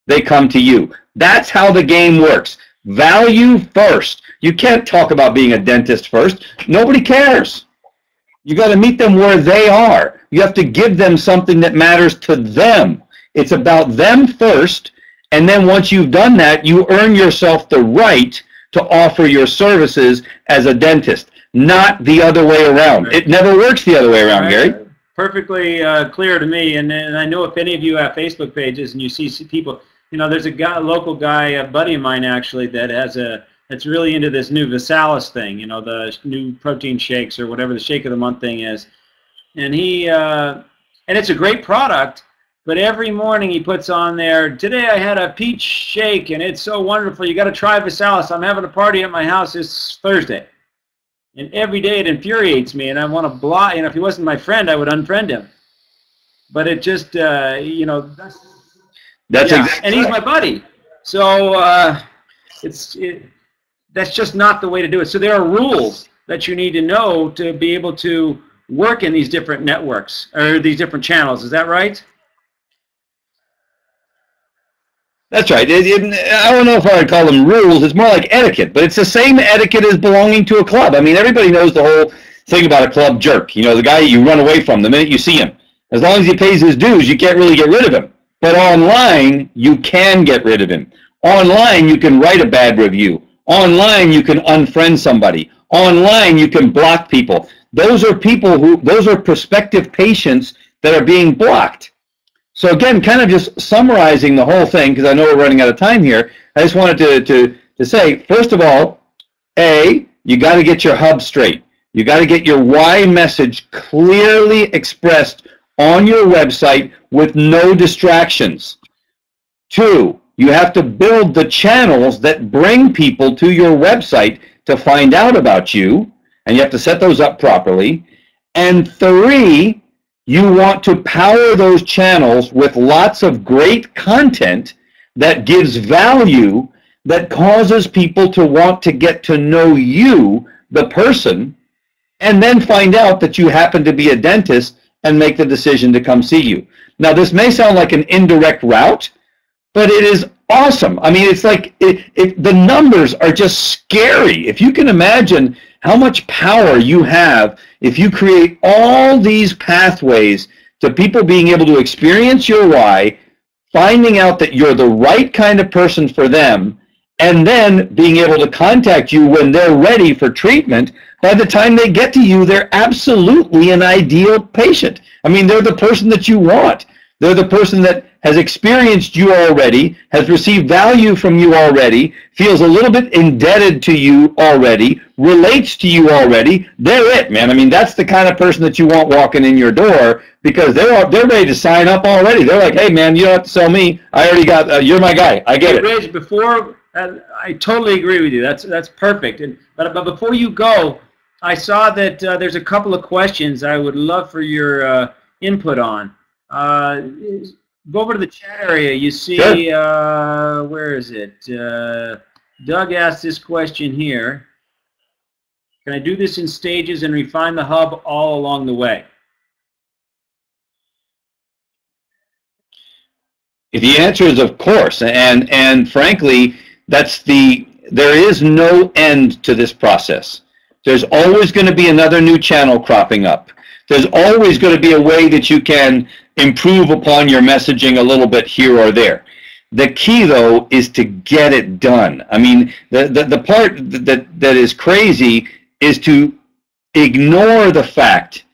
Speaker 2: they come to you. That's how the game works. Value first. You can't talk about being a dentist first. Nobody cares. You got to meet them where they are. You have to give them something that matters to them. It's about them first, and then once you've done that, you earn yourself the right to offer your services as a dentist, not the other way around. It never works the other way around, right, Gary.
Speaker 1: Perfectly clear to me, and I know if any of you have Facebook pages and you see people, you know, there's a local guy, a buddy of mine actually, that's really into this new Visalis thing, you know, the new protein shakes or whatever the shake of the month thing is, and and it's a great product. But every morning he puts on there, today I had a peach shake and it's so wonderful. You got to try Visalis. I'm having a party at my house this Thursday. And every day it infuriates me, and I want to block. You know, if he wasn't my friend, I would unfriend him. But it just, you know, that's exactly. And he's my buddy. So that's just not the way to do it. So there are rules that you need to know to be able to work in these different networks or these different channels. Is that right?
Speaker 2: That's right. I don't know if I would call them rules. It's more like etiquette, but it's the same etiquette as belonging to a club. I mean, everybody knows the whole thing about a club jerk. You know, the guy you run away from the minute you see him. As long as he pays his dues, you can't really get rid of him. But online, you can get rid of him. Online, you can write a bad review. Online, you can unfriend somebody. Online, you can block people. Those are prospective patients that are being blocked. So again, kind of just summarizing the whole thing, because I know we're running out of time here, I just wanted to say, first of all, you got to get your hub straight. You got to get your why message clearly expressed on your website with no distractions. 2, you have to build the channels that bring people to your website to find out about you, and you have to set those up properly. And 3, you want to power those channels with lots of great content that gives value, that causes people to want to get to know you, the person, and then find out that you happen to be a dentist and make the decision to come see you. Now, this may sound like an indirect route, but it is awesome. I mean, it's like the numbers are just scary. If you can imagine how much power you have if you create all these pathways to people being able to experience your why, finding out that you're the right kind of person for them, and then being able to contact you when they're ready for treatment. By the time they get to you, they're absolutely an ideal patient. I mean, they're the person that you want. They're the person that has experienced you already, has received value from you already, feels a little bit indebted to you already, relates to you already. They're it, man. I mean, that's the kind of person that you want walking in your door, because they're ready to sign up already. They're like, hey, man, you don't have to sell me. I already got, you're my guy. I get it.
Speaker 1: Rich, before, I totally agree with you. That's perfect. But before you go, I saw that there's a couple of questions I would love for your input on. Go over to the chat area. You see, sure. Where is it? Doug asked this question here. Can I do this in stages and refine the hub all along the way?
Speaker 2: If the answer is of course, and frankly, there is no end to this process. There's always going to be another new channel cropping up. There's always going to be a way that you can improve upon your messaging a little bit here or there. The key, though, is to get it done. I mean, the part that is crazy is to ignore the fact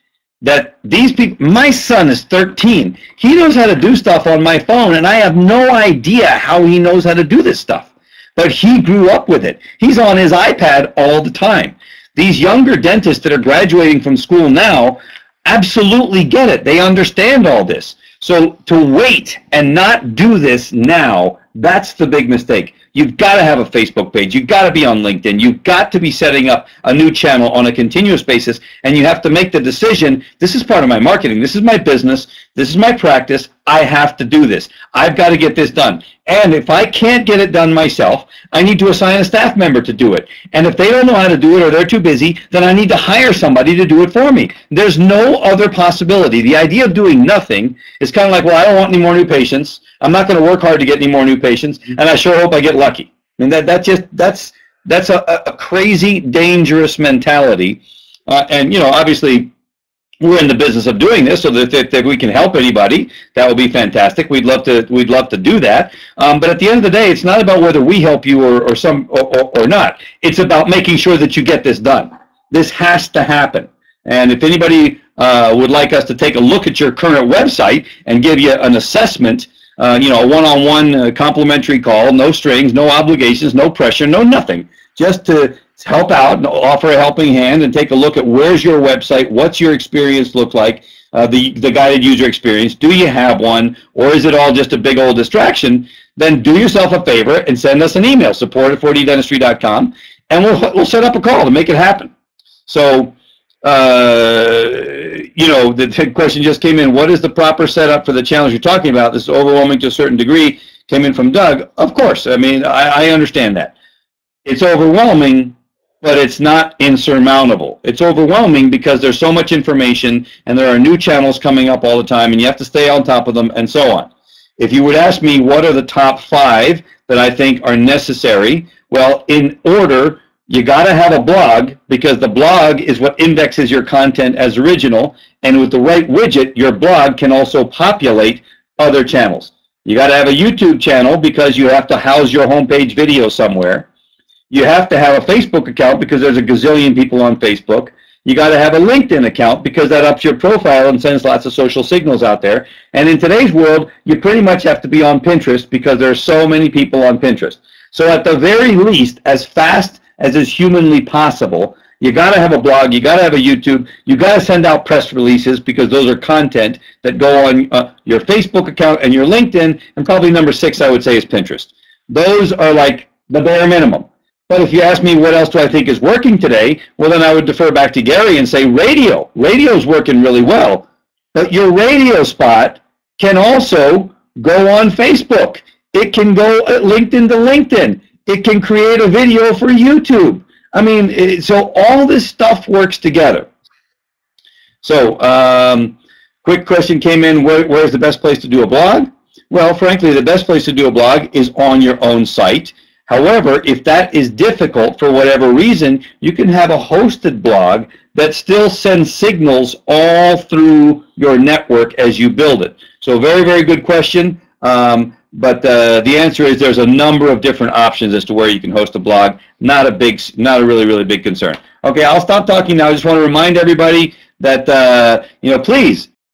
Speaker 2: that these people, my son is 13. He knows how to do stuff on my phone, and I have no idea how he knows how to do this stuff. But he grew up with it. He's on his iPad all the time. These younger dentists that are graduating from school now absolutely get it. They understand all this. So to wait and not do this now, that's the big mistake. You've got to have a Facebook page. You've got to be on LinkedIn. You've got to be setting up a new channel on a continuous basis, and you have to make the decision, this is part of my marketing. This is my business. This is my practice. I have to do this. I've got to get this done. And if I can't get it done myself, I need to assign a staff member to do it. And if they don't know how to do it or they're too busy, then I need to hire somebody to do it for me. There's no other possibility. The idea of doing nothing is kind of like, well, I don't want any more new patients. I'm not going to work hard to get any more new patients, and I sure hope I get lucky. I mean, that's a crazy, dangerous mentality. And, you know, obviously, we're in the business of doing this, so that if we can help anybody, that would be fantastic. We'd love to do that. But at the end of the day, it's not about whether we help you or not. It's about making sure that you get this done. This has to happen. And if anybody would like us to take a look at your current website and give you an assessment, you know, a one-on-one complimentary call, no strings, no obligations, no pressure, no nothing, just to help out and offer a helping hand and take a look at where's your website, what's your experience look like, the guided user experience, do you have one, or is it all just a big old distraction? Then do yourself a favor and send us an email, support@4ddentistry.com, and we'll set up a call to make it happen. So, you know, the question just came in, what is the proper setup for the challenge you're talking about? This is overwhelming to a certain degree, came in from Doug. Of course, I mean, I understand that. It's overwhelming, but it's not insurmountable. It's overwhelming because there's so much information, and there are new channels coming up all the time, and you have to stay on top of them, and so on. If you would ask me what are the top 5 that I think are necessary, well, in order, you got to have a blog, because the blog is what indexes your content as original, and with the right widget, your blog can also populate other channels. You got to have a YouTube channel because you have to house your homepage video somewhere. You have to have a Facebook account because there's a gazillion people on Facebook. You got to have a LinkedIn account because that ups your profile and sends lots of social signals out there. And in today's world, you pretty much have to be on Pinterest because there are so many people on Pinterest. So at the very least, as fast as is humanly possible, you got to have a blog, you got to have a YouTube, you got to send out press releases because those are content that go on your Facebook account and your LinkedIn, and probably number 6, I would say, is Pinterest. Those are like the bare minimum. But if you ask me what else do I think is working today, well, then I would defer back to Gary and say radio. Radio's working really well. But your radio spot can also go on Facebook. It can go LinkedIn to LinkedIn. It can create a video for YouTube. I mean, so all this stuff works together. So, quick question came in, where's the best place to do a blog? Well, frankly, the best place to do a blog is on your own site. However, if that is difficult for whatever reason, you can have a hosted blog that still sends signals all through your network as you build it. So very, very good question. But the answer is there's a number of different options as to where you can host a blog. Not a really, really big concern. Okay, I'll stop talking now. I just want to remind everybody that, please